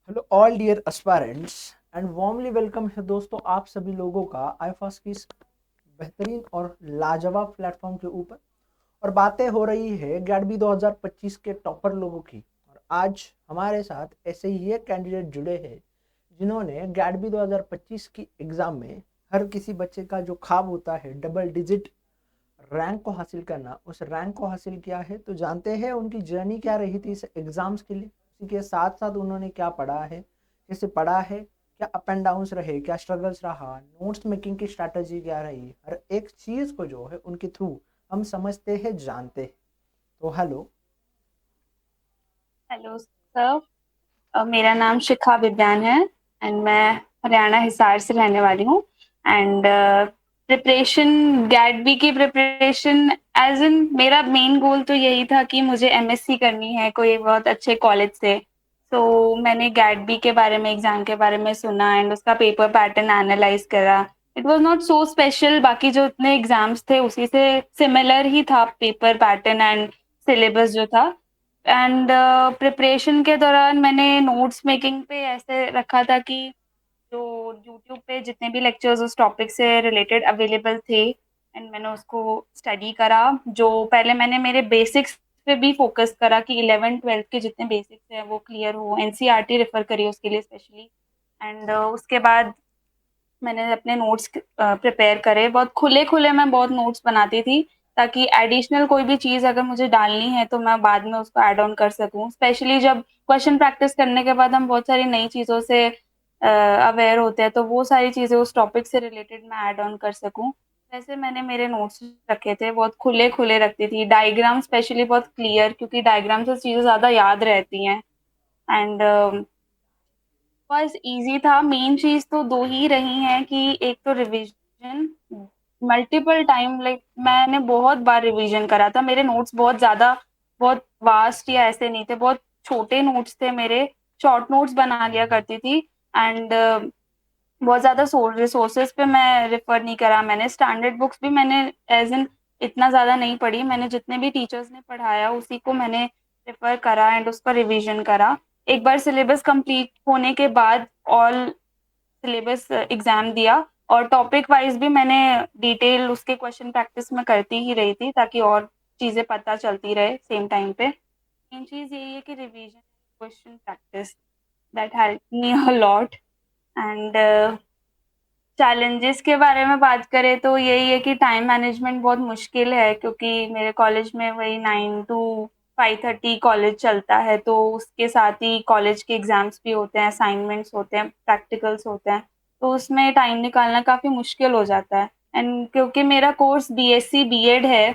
Hello all dear aspirants and warmly welcome है दोस्तों आप सभी लोगों का आईफास की इस बेहतरीन और लाजवाब प्लेटफॉर्म के ऊपर। और बातें हो रही है गैडबी 2025 के टॉपर लोगों की। और आज हमारे साथ ऐसे ही एक कैंडिडेट जुड़े हैं जिन्होंने गैडबी 2025 की एग्ज़ाम में हर किसी बच्चे का जो ख्वाब होता है डबल डिजिट रैंक को हासिल करना, उस रैंक को हासिल किया है। तो जानते हैं उनकी जर्नी क्या रही थी इस एग्ज़ाम्स के लिए, उसी के साथ साथ उन्होंने क्या पढ़ा है, कैसे पढ़ा है, क्या अप एंड डाउन्स रहे, क्या स्ट्रगल्स रहा, नोट्स मेकिंग की स्ट्रैटेजी क्या रही। हर एक चीज़ को जो है उनके थ्रू हम समझते हैं, जानते हैं। तो हेलो। Hello sir. मेरा नाम शिखा विज्ञान है एंड मैं हरियाणा हिसार से रहने वाली हूँ। एंड प्रिपरेशन, गैट बी की प्रिपरेशन एज इन मेरा मेन गोल तो यही था कि मुझे एमएससी करनी है कोई बहुत अच्छे कॉलेज से। तो मैंने गैट बी के बारे में, एग्जाम के बारे में सुना एंड उसका पेपर पैटर्न एनालाइज करा। It was not so special, बाकी जो इतने एग्जाम्स थे उसी से सिमिलर ही था पेपर पैटर्न एंड सिलेबस जो था। एंड प्रिपरेशन के दौरान मैंने नोट्स मेकिंग पे ऐसे रखा था कि जो यूट्यूब पे जितने भी लेक्चर्स उस टॉपिक से रिलेटेड अवेलेबल थे एंड मैंने उसको स्टडी करा। जो पहले मैंने मेरे बेसिक्स पे भी फोकस करा कि 11th 12th के जितने बेसिक्स हैं वो क्लियर हो, एनसीईआरटी रेफर करी उसके लिए स्पेशली। एंड उसके बाद मैंने अपने नोट्स प्रिपेयर करे, बहुत खुले खुले मैं बहुत नोट्स बनाती थी ताकि एडिशनल कोई भी चीज़ अगर मुझे डालनी है तो मैं बाद में उसको ऐड ऑन कर सकूं, स्पेशली जब क्वेश्चन प्रैक्टिस करने के बाद हम बहुत सारी नई चीज़ों से अवेयर होते हैं, तो वो सारी चीज़ें उस टॉपिक से रिलेटेड मैं ऐड ऑन कर सकूं। वैसे मैंने मेरे नोट्स रखे थे, बहुत खुले खुले रखती थी, डायग्राम स्पेशली बहुत क्लियर, क्योंकि डायग्राम से चीज़ें ज़्यादा याद रहती हैं। एंड बस इजी था। मेन चीज तो दो ही रही हैं कि एक तो रिवीजन, मल्टीपल टाइम, लाइक मैंने बहुत बार रिवीजन करा था। मेरे नोट्स बहुत ज्यादा, बहुत वास्ट या ऐसे नहीं थे, बहुत छोटे नोट्स थे मेरे। शॉर्ट नोट्स बना लिया करती थी। एंड बहुत ज्यादा रिसोर्सेज पे मैं रेफर नहीं करा। मैंने स्टैंडर्ड बुक्स भी मैंने एज इन इतना ज्यादा नहीं पढ़ी। मैंने जितने भी टीचर्स ने पढ़ाया उसी को मैंने रेफर करा एंड उसका रिवीजन करा। एक बार सिलेबस कंप्लीट होने के बाद ऑल सिलेबस एग्जाम दिया, और टॉपिक वाइज भी मैंने डिटेल उसके क्वेश्चन प्रैक्टिस में करती ही रही थी ताकि और चीजें पता चलती रहे सेम टाइम पे। मेन चीज यही है कि revision, question practice, that help me a lot. And challenges के बारे में बात करें तो यही है कि टाइम मैनेजमेंट बहुत मुश्किल है, क्योंकि मेरे कॉलेज में वही 9 to 5:30 कॉलेज चलता है, तो उसके साथ ही कॉलेज के एग्जाम्स भी होते हैं, असाइनमेंट्स होते हैं, प्रैक्टिकल्स होते हैं। तो उसमें टाइम निकालना काफ़ी मुश्किल हो जाता है। एंड क्योंकि मेरा कोर्स बीएससी बीएड है,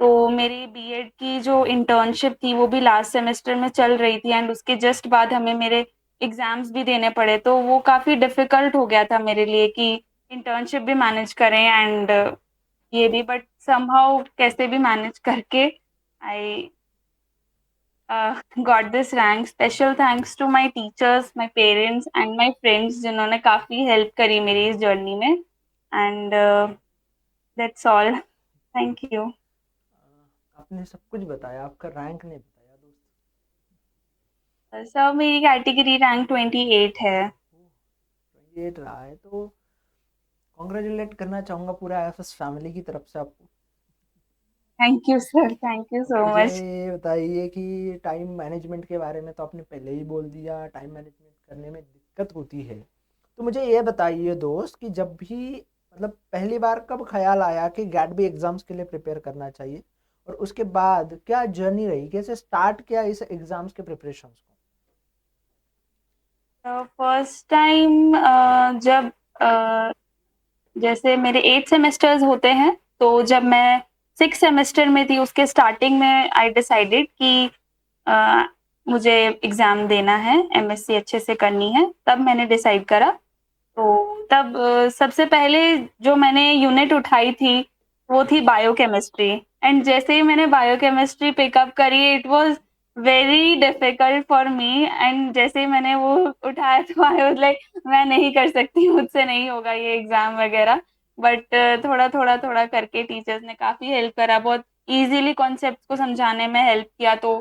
तो मेरी बीएड की जो इंटर्नशिप थी वो भी लास्ट सेमेस्टर में चल रही थी एंड उसके जस्ट बाद हमें मेरे एग्जाम्स भी देने पड़े, तो वो काफ़ी डिफिकल्ट हो गया था मेरे लिए कि इंटर्नशिप भी मैनेज करें एंड ये भी। बट समहाउ कैसे भी मैनेज करके I got this rank. Special thanks to my teachers, my parents and my friends, जिन्होंने काफ़ी हेल्प करी मेरी इस जर्नी में। And that's all. Thank you. आपने सब कुछ बताया, आपका रैंक नहीं बताया दोस्त। सर मेरी कैटेगरी रैंक 28 है। 28 रहा है तो कॉन्ग्रेचुलेट करना चाहूँगा पूरा आईएफएस फैमिली की तरफ से आपको। Thank you sir, thank you अब सो मुझे मच। ये बताइए कि टाइम मैनेजमेंट के बारे में तो आपने पहले ही बोल दिया, टाइम मैनेजमेंट करने में दिक्कत होती है। तो मुझे ये बताइए दोस्त कि जब भी मतलब पहली बार कब ख्याल आया कि गैट बी एग्ज़ाम्स के लिए प्रिपेयर करना चाहिए, और उसके बाद क्या जर्नी रही, कैसे स्टार्ट किया इस एग्ज़ाम्स के प्रिपरेशंस को? फर्स्ट टाइम जब अ, जैसे मेरे 8 सेमेस्टर्स होते हैं, तो जब मैं 6 सेमेस्टर में थी उसके स्टार्टिंग में आई डिसाइडेड कि अ, मुझे एग्ज़ाम देना है, एमएससी अच्छे से करनी है, तब मैंने डिसाइड करा। तो तब सबसे पहले जो मैंने यूनिट उठाई थी वो थी बायोकेमिस्ट्री। एंड जैसे ही मैंने बायोकेमिस्ट्री पिकअप करी, it was very difficult for me. And जैसे ही मैंने वो उठाया तो आई वाज लाइक मैं नहीं कर सकती, मुझसे नहीं होगा ये एग्जाम वगैरह। बट थोड़ा थोड़ा थोड़ा करके टीचर्स ने काफ़ी हेल्प करा, बहुत इजीली कॉन्सेप्ट को समझाने में हेल्प किया। तो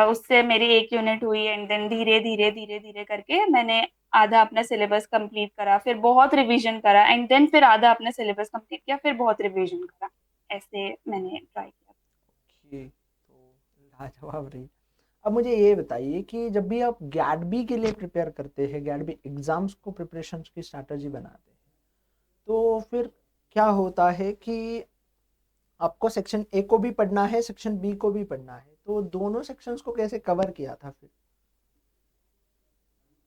उससे मेरी 1 यूनिट हुई एंड देन धीरे-धीरे करके मैंने आधा अपना सिलेबस कंप्लीट करा, फिर बहुत रिवीजन करा एंड देन फिर आधा अपना सिलेबस कंप्लीट किया, फिर बहुत रिवीजन करा। ऐसे मैंने ट्राई किया। ओके, तो लाजवाब रही। अब मुझे ये बताइए कि जब भी आप गैडबी के लिए प्रिपेयर करते हैं, गैडबी एग्जाम्स को प्रिपरेशन की स्ट्रैटेजी बनाते हैं, तो फिर क्या होता है कि आपको सेक्शन ए को भी पढ़ना है, सेक्शन बी को भी पढ़ना है, तो दोनों सेक्शंस को कैसे कवर किया था फिर?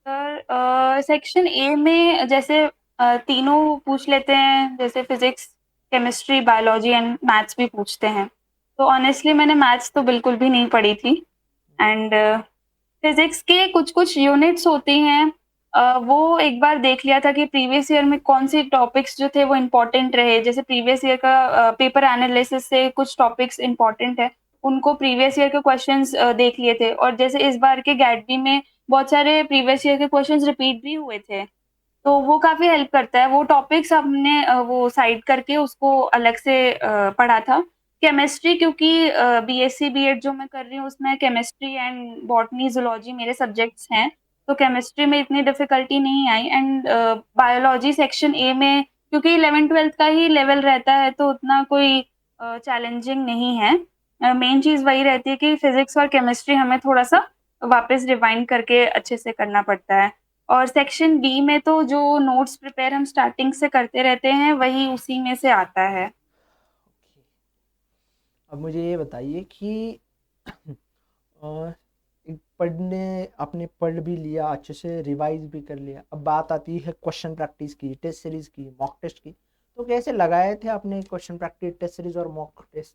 सर सेक्शन ए में जैसे तीनों पूछ लेते हैं, जैसे physics, chemistry, biology and maths भी पूछते हैं। तो ऑनेस्टली मैंने मैथ्स तो बिल्कुल भी नहीं पढ़ी थी एंड फिजिक्स के कुछ-कुछ यूनिट्स होती हैं, वो एक बार देख लिया था कि प्रीवियस ईयर में कौन-से टॉपिक्स जो थे वो इम्पोर्टेंट रहे। जैसे प्रीवियस ईयर का पेपर एनालिसिस से कुछ टॉपिक्स इम्पोर्टेंट है, उनको प्रीवियस ईयर के क्वेश्चंस देख लिए थे और जैसे इस बार के गैडबी में बहुत सारे प्रीवियस ईयर के क्वेश्चंस रिपीट भी हुए थे, तो वो काफ़ी हेल्प करता है। वो टॉपिक्स हमने वो साइड करके उसको अलग से पढ़ा था। केमिस्ट्री क्योंकि बीएससी बीएड जो मैं कर रही हूँ उसमें केमिस्ट्री एंड बॉटनी, ज़ूलॉजी मेरे सब्जेक्ट्स हैं, तो केमिस्ट्री में इतनी डिफ़िकल्टी नहीं आई एंड बायोलॉजी सेक्शन ए में क्योंकि 11th-12th का ही लेवल रहता है तो उतना कोई चैलेंजिंग नहीं है। मेन चीज़ वही रहती है कि फिज़िक्स और केमिस्ट्री हमें थोड़ा-सा वापस रिवाइंड करके अच्छे से करना पड़ता है। और सेक्शन बी में तो जो नोट्स प्रिपेयर हम स्टार्टिंग से करते रहते हैं, वही उसी में से आता है। ओके, अब मुझे ये बताइए कि पढ़ने आपने पढ़ भी लिया, अच्छे से रिवाइज भी कर लिया, अब बात आती है क्वेश्चन प्रैक्टिस की, टेस्ट सीरीज की, मॉक टेस्ट की, तो कैसे लगाए थे आपने क्वेश्चन प्रैक्टिस, टेस्ट सीरीज और मॉक टेस्ट?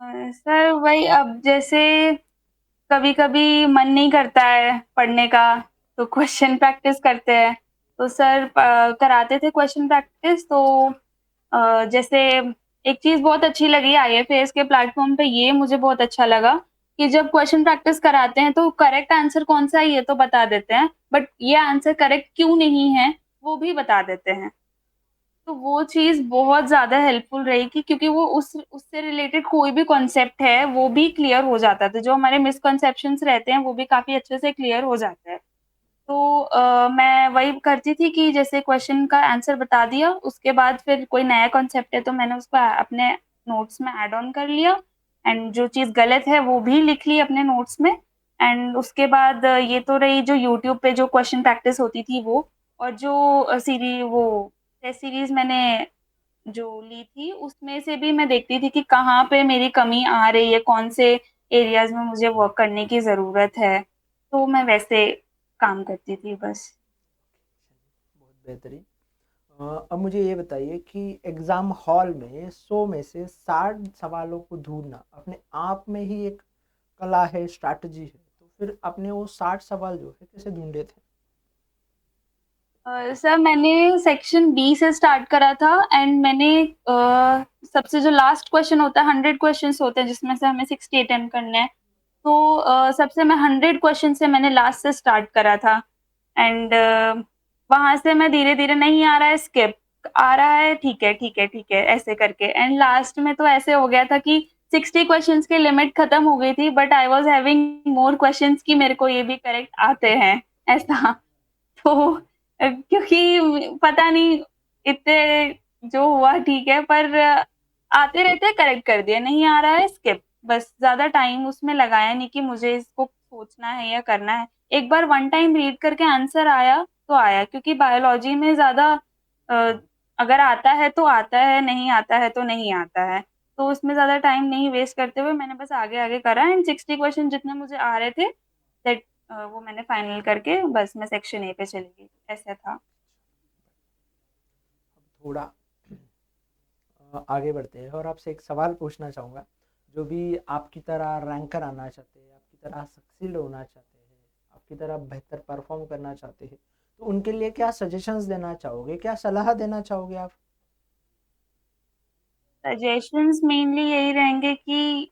सर वही अब जैसे कभी-कभी मन नहीं करता है पढ़ने का, तो क्वेश्चन प्रैक्टिस करते हैं। तो सर कराते थे क्वेश्चन प्रैक्टिस तो जैसे एक चीज़ बहुत अच्छी लगी आईएफएस के प्लेटफ़ॉर्म पे ये मुझे बहुत अच्छा लगा कि जब क्वेश्चन प्रैक्टिस कराते हैं तो करेक्ट आंसर कौन-सा है ये तो बता देते हैं, बट ये आंसर करेक्ट क्यों नहीं है, वो भी बता देते हैं। तो वो चीज़ बहुत ज़्यादा हेल्पफुल रही कि क्योंकि वो उस उससे रिलेटेड कोई भी कॉन्सेप्ट है, वो भी क्लियर हो जाता था। जो हमारे मिसकंसेप्शंस रहते हैं, वो भी काफ़ी अच्छे से क्लियर हो जाता है। तो मैं वही करती थी कि जैसे क्वेश्चन का आंसर बता दिया, उसके बाद फिर कोई नया कॉन्सेप्ट है तो मैंने उसको अपने नोट्स में ऐड ऑन कर लिया एंड जो चीज़ गलत है वो भी लिख ली अपने नोट्स में एंड उसके बाद ये तो रही जो यूट्यूब पे जो क्वेश्चन प्रैक्टिस होती थी वो और जो वो टेस्ट सीरीज़ मैंने जो ली थी, उसमें से भी मैं देखती थी कि कहाँ पे मेरी कमी आ रही है, कौन से एरियाज़ में मुझे वर्क करने की ज़रूरत है। तो मैं वैसे काम करती थी बस। बहुत बेहतरीन। अब मुझे ये बताइए कि एग्ज़ाम हॉल में 100 में से 60 सवालों को ढूँढना अपने आप में ही एक कला है, स्ट्रैटेजी है। तो फिर आपने वो 60 सवाल जो है कैसे ढूँढे थे? सर मैंने सेक्शन बी से स्टार्ट करा था एंड मैंने सबसे जो लास्ट क्वेश्चन होता है 100 क्वेश्चंस होते हैं जिसमें से हमें 60 अटेम्प्ट करने हैं। तो सबसे मैं 100 क्वेश्चन से मैंने लास्ट से स्टार्ट करा था एंड वहाँ से मैं धीरे-धीरे नहीं आ रहा है स्किप, आ रहा है ठीक है, ऐसे करके एंड लास्ट में तो ऐसे हो गया था कि 60 क्वेश्चंस की लिमिट खत्म हो गई थी but I was having more questions कि मेरे को ये भी करेक्ट आते हैं, ऐसा। तो क्योंकि पता नहीं इतने जो हुआ ठीक है पर आते रहते करेक्ट कर दिया, नहीं आ रहा है स्किप बस ज़्यादा टाइम उसमें लगाया नहीं कि मुझे इसको सोचना है या करना है। एक बार वन टाइम रीड करके आंसर आया तो आया क्योंकि बायोलॉजी में ज़्यादा अ, अगर आता है तो आता है, नहीं आता है तो नहीं आता है। तो उसमें ज़्यादा टाइम नहीं वेस्ट करते हुए मैंने बस आगे-आगे करा एंड 60 क्वेश्चन जितने मुझे आ रहे थे दैट वो मैंने फाइनल करके बस मैं सेक्शन ए पे चली गई, ऐसा था। अब थोड़ा आगे बढ़ते हैं और आपसे एक सवाल पूछना चाहूँगा। जो भी आपकी तरह रैंकर आना चाहते हैं, आपकी तरह सक्सीड होना चाहते हैं, आपकी तरह बेहतर परफॉर्म करना चाहते हैं, तो उनके लिए क्या सजेशंस देना चाहोगे, क्या सलाह देना चाहोगे आप? सजेशंस मेनली यही रहेंगे कि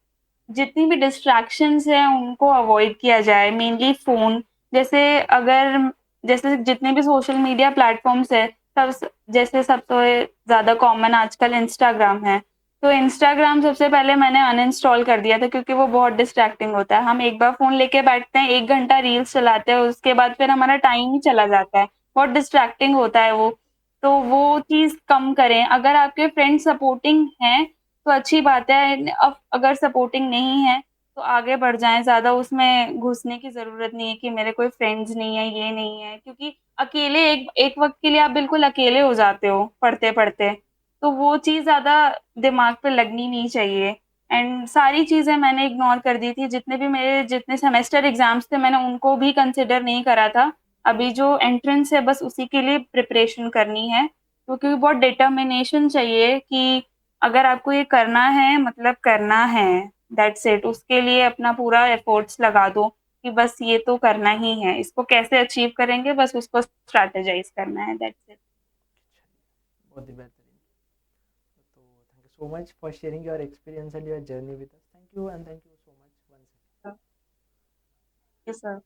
जितनी भी डिस्ट्रैक्शंस हैं उनको अवॉइड किया जाए, मेनली फ़ोन जैसे अगर जैसे जितने भी सोशल मीडिया प्लेटफ़ॉर्म्स हैं, जैसे सबसे ज़्यादा कॉमन आजकल इंस्टाग्राम है। तो इंस्टाग्राम सबसे पहले मैंने अनइंस्टॉल कर दिया था क्योंकि वो बहुत डिस्ट्रैक्टिंग होता है। हम एक बार फ़ोन लेके बैठते हैं, 1 घंटा रील्स चलाते हैं, उसके बाद फिर हमारा टाइम ही चला जाता है। बहुत डिस्ट्रैक्टिंग होता है वो। तो वो चीज़ कम करें। अगर आपके फ्रेंड सपोर्टिंग हैं, तो अच्छी बात है। अब अगर सपोर्टिंग नहीं है, तो आगे बढ़ जाएँ, ज़्यादा उसमें घुसने की ज़रूरत नहीं है कि मेरे कोई फ्रेंड्स नहीं है, ये नहीं है। क्योंकि अकेले एक एक वक़्त के लिए आप बिल्कुल अकेले हो जाते हो पढ़ते-पढ़ते। तो वो चीज़ ज़्यादा दिमाग पे लगनी नहीं चाहिए। एंड सारी चीज़ें मैंने इग्नोर कर दी थी, जितने भी मेरे जितने सेमेस्टर एग्ज़ाम्स थे मैंने उनको भी कंसिडर नहीं करा था। अभी जो एंट्रेंस है बस उसी के लिए प्रिपरेशन करनी है, क्योंकि बहुत डिटर्मिनेशन चाहिए कि अगर आपको ये करना है मतलब करना है, दैट्स इट। उसके लिए अपना पूरा एफर्ट्स लगा दो कि बस ये तो करना ही है, इसको कैसे अचीव करेंगे बस उसको स्ट्रैटेजाइज़ करना है, दैट्स इट। बहुत ही बेहतरीन। तो thank you so much for sharing your experience and your journey with us. Thank you and thank you so much once again. Yes sir.